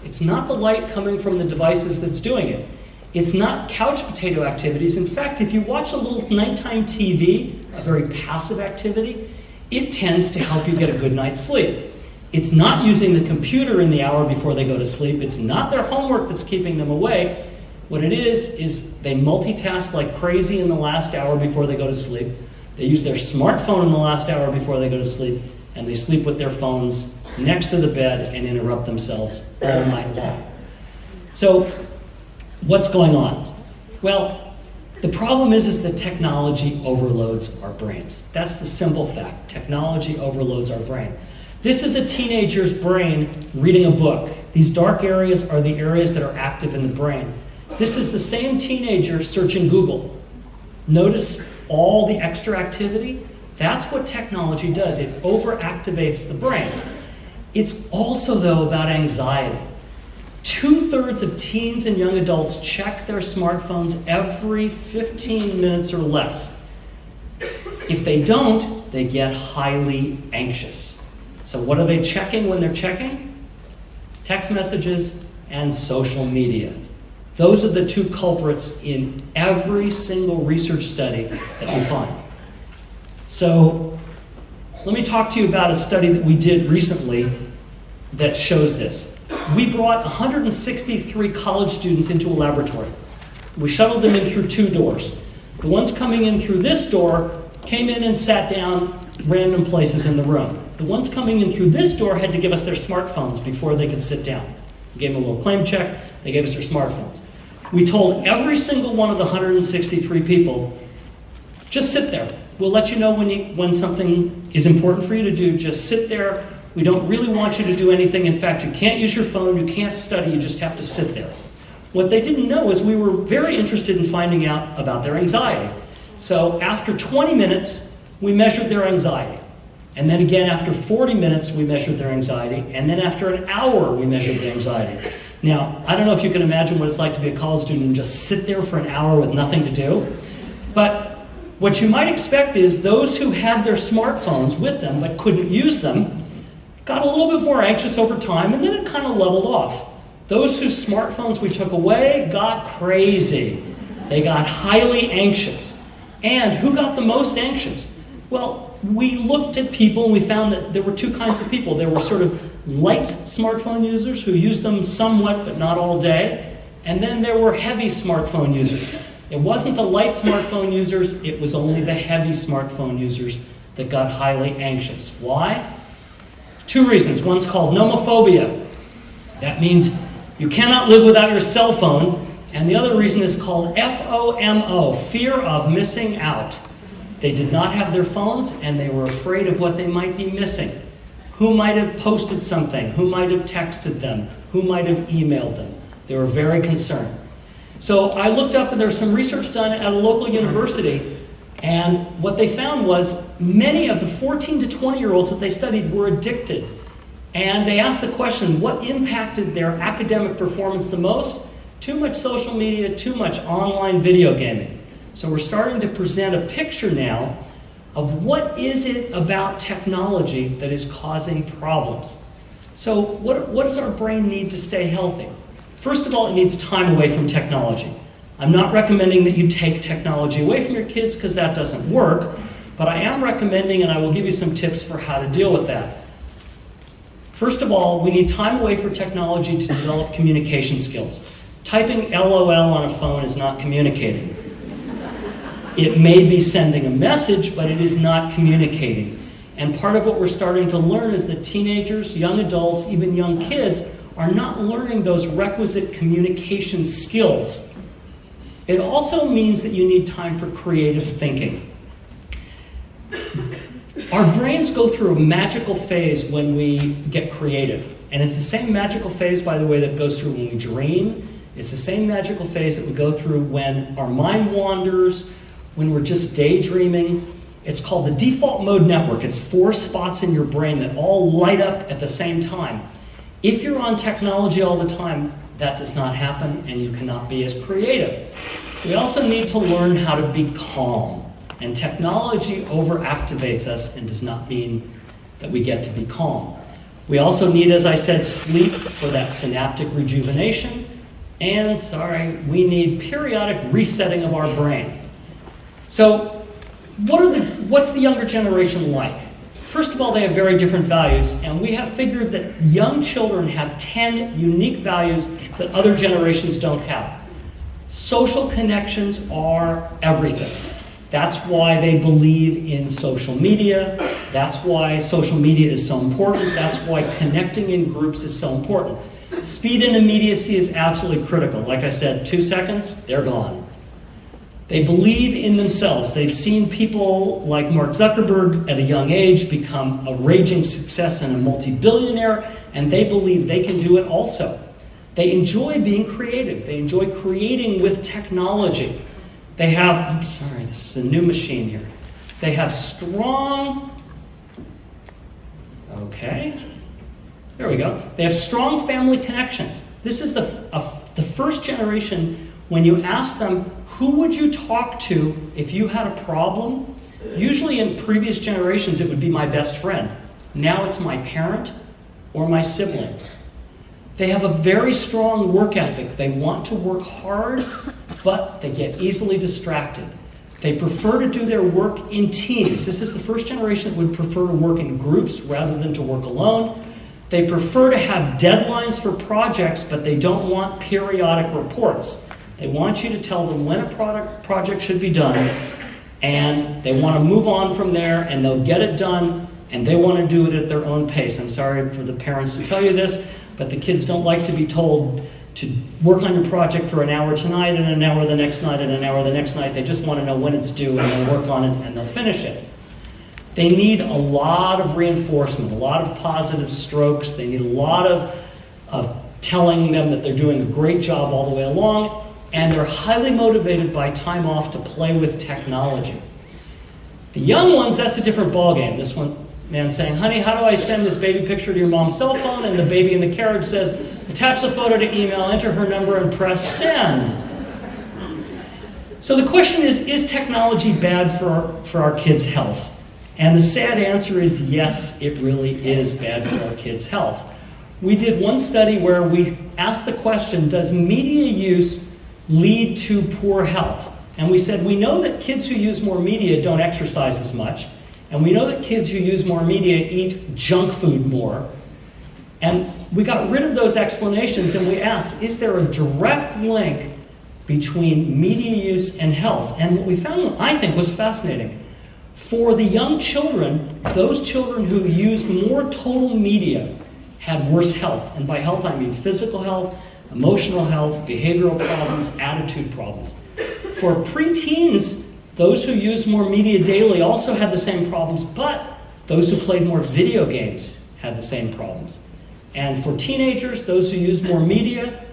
It's not the light coming from the devices that's doing it. It's not couch potato activities. In fact, if you watch a little nighttime TV, a very passive activity, it tends to help you get a good night's sleep. It's not using the computer in the hour before they go to sleep. It's not their homework that's keeping them awake. What it is they multitask like crazy in the last hour before they go to sleep. They use their smartphone in the last hour before they go to sleep, and they sleep with their phones next to the bed and interrupt themselves all night long. So what's going on? Well, the problem is that technology overloads our brains. That's the simple fact. Technology overloads our brain. This is a teenager's brain reading a book. These dark areas are the areas that are active in the brain. This is the same teenager searching Google. Notice all the extra activity? That's what technology does. It overactivates the brain. It's also, though, about anxiety. 2/3 of teens and young adults check their smartphones every 15 minutes or less. If they don't, they get highly anxious. So what are they checking when they're checking? Text messages and social media. Those are the two culprits in every single research study that we find. So let me talk to you about a study that we did recently that shows this. We brought 163 college students into a laboratory. We shuttled them in through 2 doors. The ones coming in through this door came in and sat down random places in the room. The ones coming in through this door had to give us their smartphones before they could sit down. We gave them a little claim check, they gave us their smartphones. We told every single one of the 163 people, just sit there. We'll let you know when something is important for you to do. Just sit there. We don't really want you to do anything. In fact, you can't use your phone, you can't study, you just have to sit there. What they didn't know is we were very interested in finding out about their anxiety. So after 20 minutes, we measured their anxiety. And then again, after 40 minutes, we measured their anxiety. And then after an hour, we measured the anxiety. Now, I don't know if you can imagine what it's like to be a college student and just sit there for an hour with nothing to do. But what you might expect is those who had their smartphones with them but couldn't use them got a little bit more anxious over time, and then it kind of leveled off. Those whose smartphones we took away got crazy. They got highly anxious. And who got the most anxious? Well, we looked at people and we found that there were 2 kinds of people. There were sort of light smartphone users who used them somewhat but not all day. And then there were heavy smartphone users. It wasn't the light smartphone users, it was only the heavy smartphone users that got highly anxious. Why? 2 reasons. One's called nomophobia. That means you cannot live without your cell phone. And the other reason is called FOMO, fear of missing out. They did not have their phones and they were afraid of what they might be missing. Who might have posted something? Who might have texted them? Who might have emailed them? They were very concerned. So I looked up and there was some research done at a local university, and what they found was many of the 14 to 20-year-olds that they studied were addicted. And they asked the question, what impacted their academic performance the most? Too much social media, too much online video gaming. So we're starting to present a picture now of what is it about technology that is causing problems. So what does our brain need to stay healthy? First of all, it needs time away from technology. I'm not recommending that you take technology away from your kids because that doesn't work, but I am recommending, and I will give you some tips for how to deal with that. First of all, we need time away from technology to develop communication skills. Typing LOL on a phone is not communicating. It may be sending a message, but it is not communicating. And part of what we're starting to learn is that teenagers, young adults, even young kids are not learning those requisite communication skills. It also means that you need time for creative thinking. Our brains go through a magical phase when we get creative. And it's the same magical phase, by the way, that goes through when we dream. It's the same magical phase that we go through when our mind wanders, when we're just daydreaming. It's called the default mode network. It's 4 spots in your brain that all light up at the same time. If you're on technology all the time, that does not happen and you cannot be as creative. We also need to learn how to be calm. And technology overactivates us and does not mean that we get to be calm. We also need, as I said, sleep for that synaptic rejuvenation. And, we need periodic resetting of our brain. So, what's the younger generation like? First of all, they have very different values, and we have figured that young children have 10 unique values that other generations don't have. Social connections are everything. That's why they believe in social media. That's why social media is so important. That's why connecting in groups is so important. Speed and immediacy is absolutely critical. Like I said, 2 seconds, they're gone. They believe in themselves. They've seen people like Mark Zuckerberg at a young age become a raging success and a multi-billionaire, and they believe they can do it also. They enjoy being creative. They enjoy creating with technology. They have, this is a new machine here. They have strong, There we go. They have strong family connections. This is the first generation. When you ask them, who would you talk to if you had a problem? Usually in previous generations, it would be my best friend. Now it's my parent or my sibling. They have a very strong work ethic. They want to work hard, but they get easily distracted. They prefer to do their work in teams. This is the first generation that would prefer to work in groups rather than to work alone. They prefer to have deadlines for projects, but they don't want periodic reports. They want you to tell them when a project should be done, and they want to move on from there, and they'll get it done, and they want to do it at their own pace. I'm sorry for the parents to tell you this, but the kids don't like to be told to work on your project for an hour tonight and an hour the next night and an hour the next night. They just want to know when it's due, and they'll work on it and they'll finish it. They need a lot of reinforcement, a lot of positive strokes. They need a lot of telling them that they're doing a great job all the way along, and they're highly motivated by time off to play with technology. The young ones, that's a different ballgame. This one man saying, honey, how do I send this baby picture to your mom's cell phone? And the baby in the carriage says, attach the photo to email, enter her number, and press send. So the question is technology bad for our kids' health? And the sad answer is yes, it really is bad for our kids' health. We did one study where we asked the question, does media use lead to poor health? And we said, we know that kids who use more media don't exercise as much, and we know that kids who use more media eat junk food more. And we got rid of those explanations and we asked, is there a direct link between media use and health? And what we found, I think, was fascinating. For the young children, those children who used more total media had worse health. And by health, I mean physical health, emotional health, behavioral problems, attitude problems. For preteens, those who used more media daily also had the same problems, but those who played more video games had the same problems. And for teenagers, those who used more media,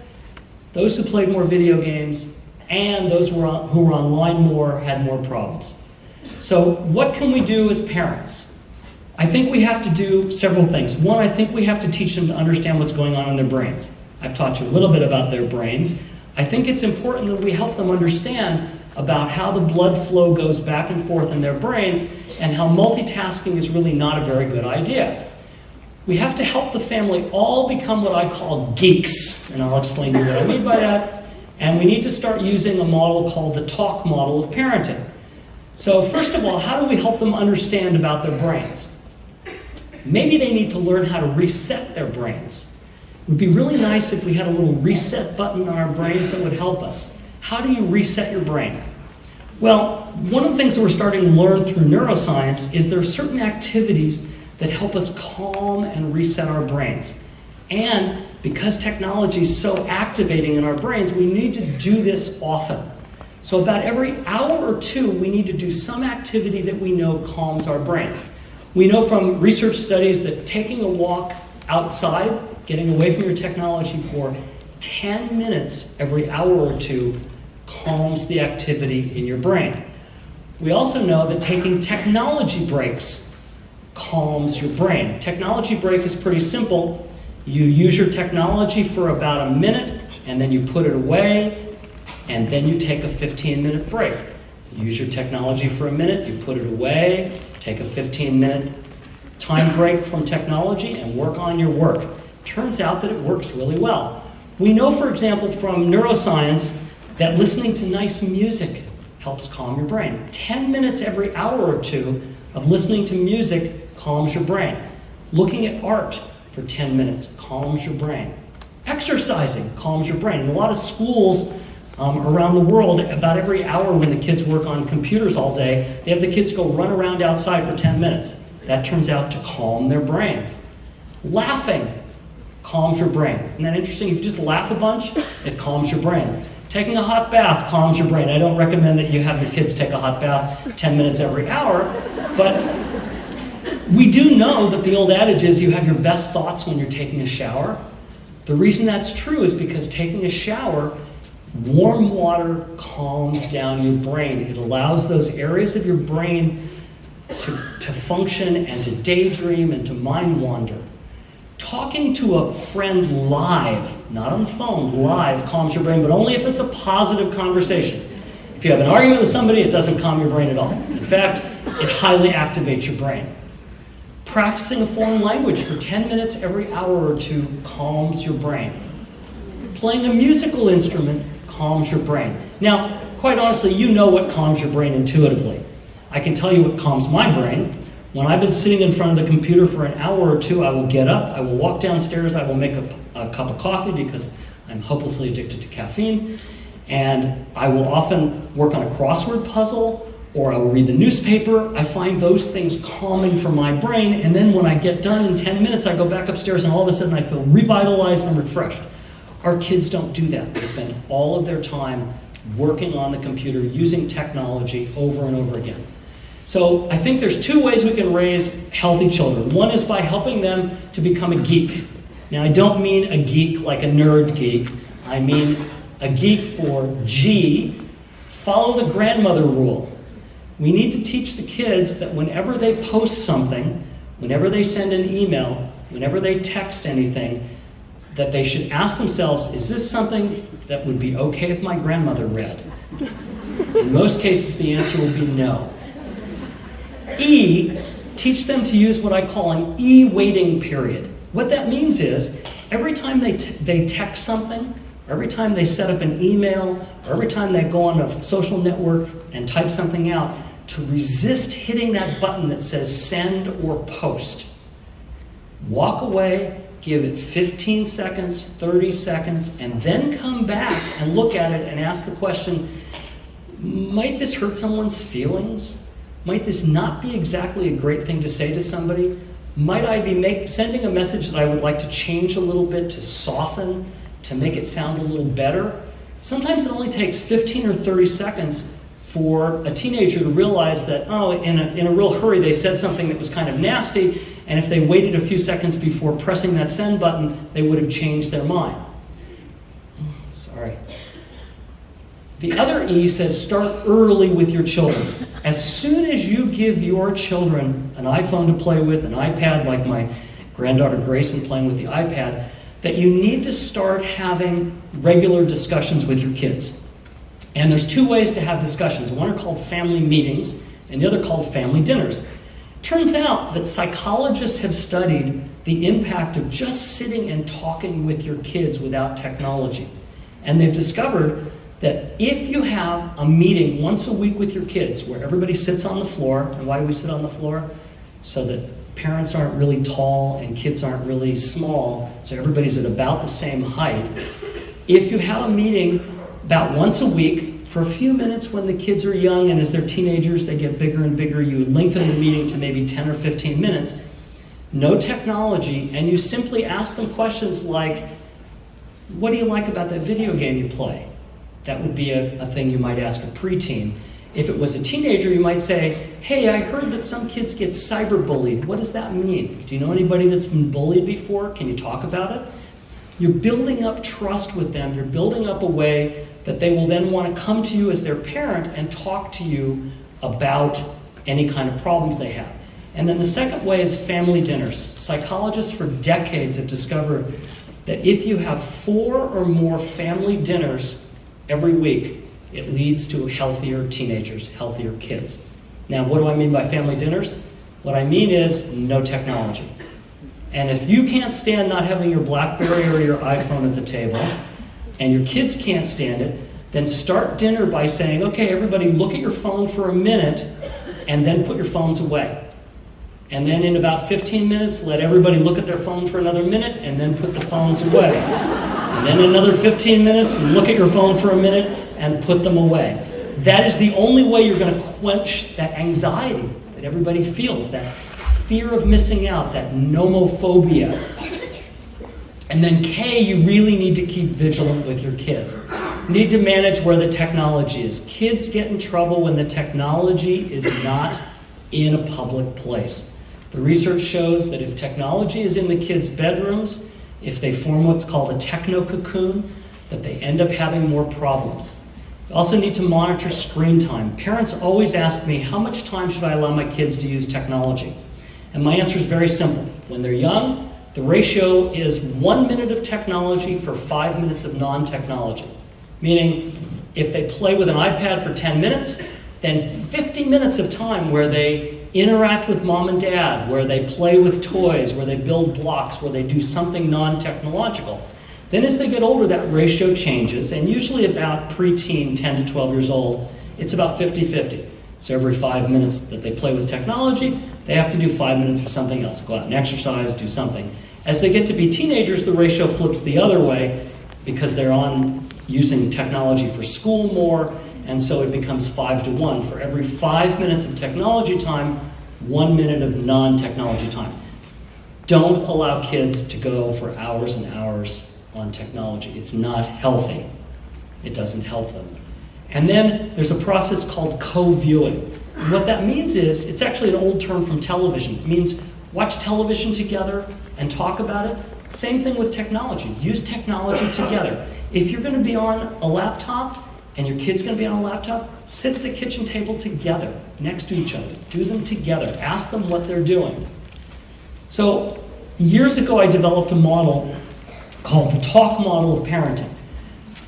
those who played more video games, and those who were online more had more problems. So what can we do as parents? I think we have to do several things. One, I think we have to teach them to understand what's going on in their brains. I've taught you a little bit about their brains. I think it's important that we help them understand about how the blood flow goes back and forth in their brains and how multitasking is really not a very good idea. We have to help the family all become what I call geeks, and I'll explain to you what I mean by that. And we need to start using a model called the TALK model of parenting. So first of all, how do we help them understand about their brains? Maybe they need to learn how to reset their brains. It would be really nice if we had a little reset button on our brains that would help us. How do you reset your brain? Well, one of the things that we're starting to learn through neuroscience is there are certain activities that help us calm and reset our brains. And because technology is so activating in our brains, we need to do this often. So about every hour or two, we need to do some activity that we know calms our brains. We know from research studies that taking a walk outside, getting away from your technology for 10 minutes every hour or two calms the activity in your brain. We also know that taking technology breaks calms your brain. Technology break is pretty simple. You use your technology for about a minute, and then you put it away, and then you take a 15-minute break. You use your technology for a minute, you put it away, take a 15-minute time break from technology, and work on your work. Turns out that it works really well. We know, for example, from neuroscience that listening to nice music helps calm your brain. 10 minutes every hour or two of listening to music calms your brain. Looking at art for 10 minutes calms your brain. Exercising calms your brain. In a lot of schools around the world, about every hour when the kids work on computers all day, they have the kids go run around outside for 10 minutes. That turns out to calm their brains. Laughing calms your brain. Isn't that interesting? If you just laugh a bunch, it calms your brain. Taking a hot bath calms your brain. I don't recommend that you have your kids take a hot bath 10 minutes every hour, but we do know that the old adage is you have your best thoughts when you're taking a shower. The reason that's true is because taking a shower, warm water calms down your brain. It allows those areas of your brain to function and to daydream and to mind wander. talking to a friend live, not on the phone, live, calms your brain, but only if it's a positive conversation. If you have an argument with somebody, it doesn't calm your brain at all. In fact, it highly activates your brain. Practicing a foreign language for 10 minutes every hour or two calms your brain. Playing a musical instrument calms your brain. Now, quite honestly, you know what calms your brain intuitively. I can tell you what calms my brain. When I've been sitting in front of the computer for an hour or two, I will get up, I will walk downstairs, I will make a cup of coffee because I'm hopelessly addicted to caffeine, and I will often work on a crossword puzzle, or I will read the newspaper. I find those things calming for my brain, and then when I get done in 10 minutes, I go back upstairs and all of a sudden I feel revitalized and refreshed. Our kids don't do that. They spend all of their time working on the computer, using technology over and over again. So I think there's two ways we can raise healthy children. One is by helping them to become a geek. Now I don't mean a geek like a nerd geek. I mean a geek for G, follow the grandmother rule. We need to teach the kids that whenever they post something, whenever they send an email, whenever they text anything, that they should ask themselves, is this something that would be okay if my grandmother read? In most cases, the answer will be no. E, teach them to use what I call an E-waiting period. What that means is, every time they text something, every time they set up an email, or every time they go on a social network and type something out, to resist hitting that button that says send or post. Walk away, give it 15 seconds, 30 seconds, and then come back and look at it and ask the question, might this hurt someone's feelings? Might this not be exactly a great thing to say to somebody? Might I be sending a message that I would like to change a little bit, to soften, to make it sound a little better? Sometimes it only takes 15 or 30 seconds for a teenager to realize that, oh, in a real hurry they said something that was kind of nasty, and if they waited a few seconds before pressing that send button, they would have changed their mind. Sorry. The other E says start early with your children. As soon as you give your children an iPhone to play with, an iPad, like my granddaughter Grayson playing with the iPad, that you need to start having regular discussions with your kids. And there's two ways to have discussions. One are called family meetings, and the other called family dinners. Turns out that psychologists have studied the impact of just sitting and talking with your kids without technology. And they've discovered that if you have a meeting once a week with your kids where everybody sits on the floor, and why do we sit on the floor? So that parents aren't really tall and kids aren't really small, so everybody's at about the same height. If you have a meeting about once a week for a few minutes when the kids are young, and as they're teenagers they get bigger and bigger, you lengthen the meeting to maybe 10 or 15 minutes, no technology, and you simply ask them questions like, what do you like about that video game you play? That would be a thing you might ask a preteen. If it was a teenager, you might say, hey, I heard that some kids get cyberbullied. What does that mean? Do you know anybody that's been bullied before? Can you talk about it? You're building up trust with them. You're building up a way that they will then want to come to you as their parent and talk to you about any kind of problems they have. And then the second way is family dinners. Psychologists for decades have discovered that if you have 4 or more family dinners every week, it leads to healthier teenagers, healthier kids. Now, what do I mean by family dinners? What I mean is no technology. And if you can't stand not having your BlackBerry or your iPhone at the table, and your kids can't stand it, then start dinner by saying, okay, everybody look at your phone for a minute, and then put your phones away. And then in about 15 minutes, let everybody look at their phone for another minute, and then put the phones away. And then another 15 minutes, look at your phone for a minute, and put them away. That is the only way you're going to quench that anxiety that everybody feels, that fear of missing out, that nomophobia. And then K, you really need to keep vigilant with your kids. You need to manage where the technology is. Kids get in trouble when the technology is not in a public place. The research shows that if technology is in the kids' bedrooms, if they form what's called a techno-cocoon, that they end up having more problems. You also need to monitor screen time. Parents always ask me, how much time should I allow my kids to use technology? And my answer is very simple. When they're young, The ratio is 1 minute of technology for 5 minutes of non-technology. Meaning, if they play with an iPad for 10 minutes, then 50 minutes of time where they interact with mom and dad, where they play with toys, where they build blocks, where they do something non-technological. Then as they get older, that ratio changes, and usually about preteen, 10 to 12 years old, it's about 50-50. So every 5 minutes that they play with technology, they have to do 5 minutes of something else. Go out and exercise, do something. As they get to be teenagers, the ratio flips the other way because they're using technology for school more, and so it becomes 5 to 1. For every 5 minutes of technology time, 1 minute of non-technology time. Don't allow kids to go for hours and hours on technology. It's not healthy. It doesn't help them. And then there's a process called co-viewing. What that means is, it's actually an old term from television. It means watch television together and talk about it. Same thing with technology. Use technology together. If you're going to be on a laptop and your kid's going to be on a laptop, sit at the kitchen table together, next to each other. Do them together. Ask them what they're doing. So years ago, I developed a model called the TALK model of parenting.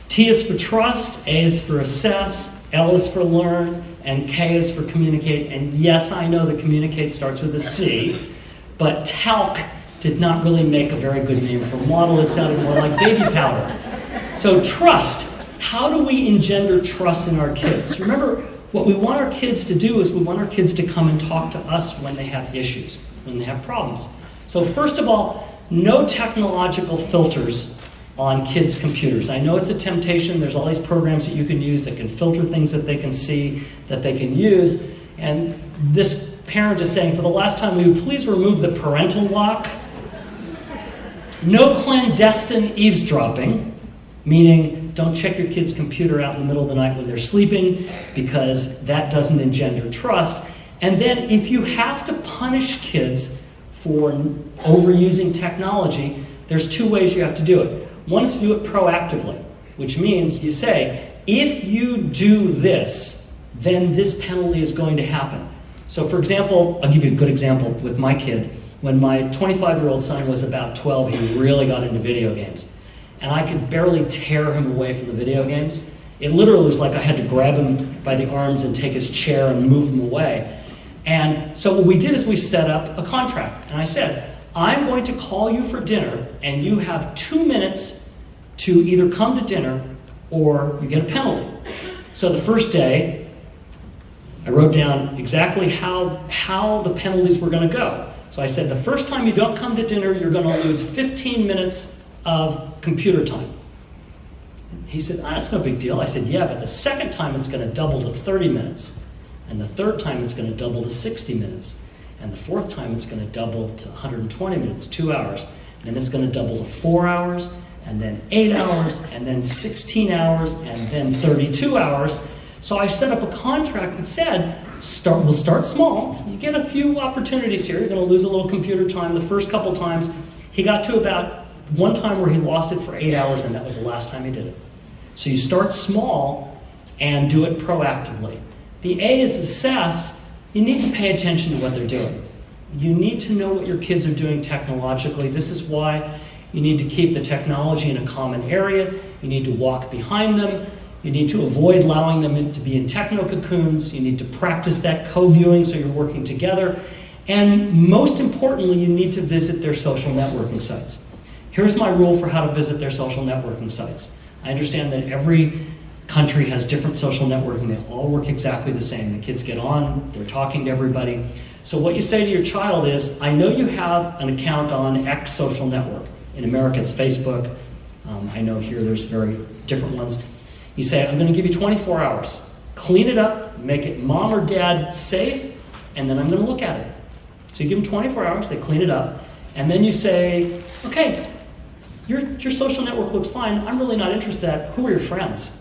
T is for trust, A is for assess, L is for learn, and K is for communicate. And yes, I know that communicate starts with a C, but TALK did not really make a very good name for a model. It sounded more like baby powder. So trust. How do we engender trust in our kids? Remember, what we want our kids to do is we want our kids to come and talk to us when they have issues, when they have problems. So first of all, no technological filters on kids' computers. I know it's a temptation. There's all these programs that you can use that can filter things that they can see, that they can use. And this parent is saying, for the last time, will you please remove the parental lock? No clandestine eavesdropping, meaning don't check your kid's computer out in the middle of the night when they're sleeping, because that doesn't engender trust. And then if you have to punish kids for overusing technology, there's two ways you have to do it. One is to do it proactively, which means you say, if you do this, then this penalty is going to happen. So for example, I'll give you a good example with my kid. When my 25-year-old son was about 12, he really got into video games. And I could barely tear him away from the video games. It literally was like I had to grab him by the arms and take his chair and move him away. And so what we did is we set up a contract. And I said, I'm going to call you for dinner, and you have 2 minutes to either come to dinner or you get a penalty. So the first day, I wrote down exactly how the penalties were going to go. So I said, the first time you don't come to dinner, you're going to lose 15 minutes of computer time. He said, that's no big deal. I said, yeah, but the second time it's going to double to 30 minutes. And the third time it's going to double to 60 minutes. And the fourth time it's going to double to 120 minutes, 2 hours. And then it's going to double to 4 hours, and then 8 hours, and then 16 hours, and then 32 hours. So I set up a contract that said, we'll start small. You get a few opportunities here. You're going to lose a little computer time the first couple times. He got to about one time where he lost it for 8 hours, and that was the last time he did it. So you start small and do it proactively. The A is assess. You need to pay attention to what they're doing. You need to know what your kids are doing technologically. This is why you need to keep the technology in a common area. You need to walk behind them. You need to avoid allowing them to be in techno-cocoons. You need to practice that co-viewing so you're working together. And most importantly, you need to visit their social networking sites. Here's my rule for how to visit their social networking sites. I understand that every country has different social networking. They all work exactly the same. The kids get on, they're talking to everybody. So what you say to your child is, I know you have an account on X social network. In America, it's Facebook. I know here there's very different ones. You say, I'm going to give you 24 hours. Clean it up, make it mom or dad safe, and then I'm going to look at it. So you give them 24 hours, they clean it up, and then you say, okay, your social network looks fine. I'm really not interested in that. Who are your friends?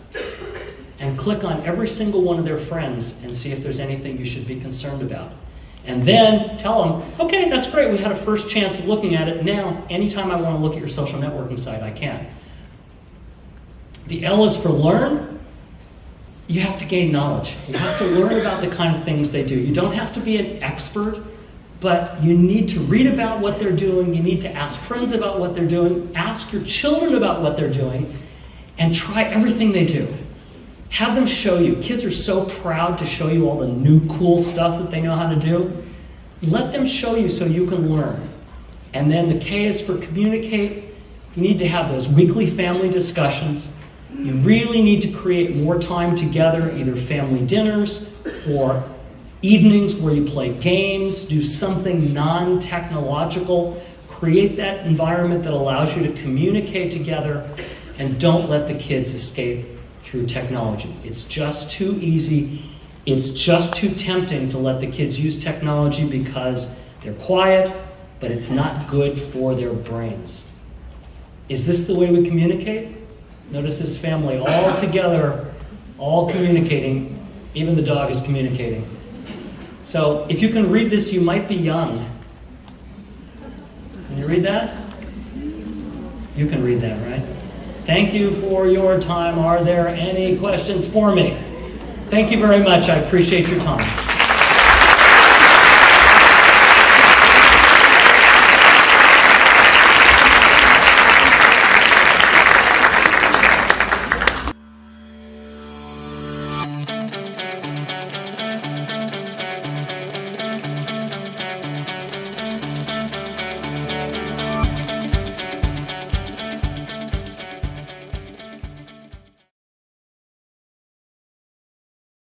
And click on every single one of their friends and see if there's anything you should be concerned about. And then tell them, okay, that's great. We had a first chance of looking at it. Now, anytime I want to look at your social networking site, I can. The L is for learn. You have to gain knowledge. You have to learn about the kind of things they do. You don't have to be an expert, but you need to read about what they're doing. You need to ask friends about what they're doing. Ask your children about what they're doing, and try everything they do. Have them show you. Kids are so proud to show you all the new cool stuff that they know how to do. Let them show you so you can learn. And then the K is for communicate. You need to have those weekly family discussions. You really need to create more time together, either family dinners or evenings where you play games, do something non-technological. Create that environment that allows you to communicate together, and don't let the kids escape through technology. It's just too easy. It's just too tempting to let the kids use technology because they're quiet, but it's not good for their brains. Is this the way we communicate? Notice this family all together, all communicating. Even the dog is communicating. So if you can read this, you might be young. Can you read that? You can read that, right? Thank you for your time. Are there any questions for me? Thank you very much. I appreciate your time.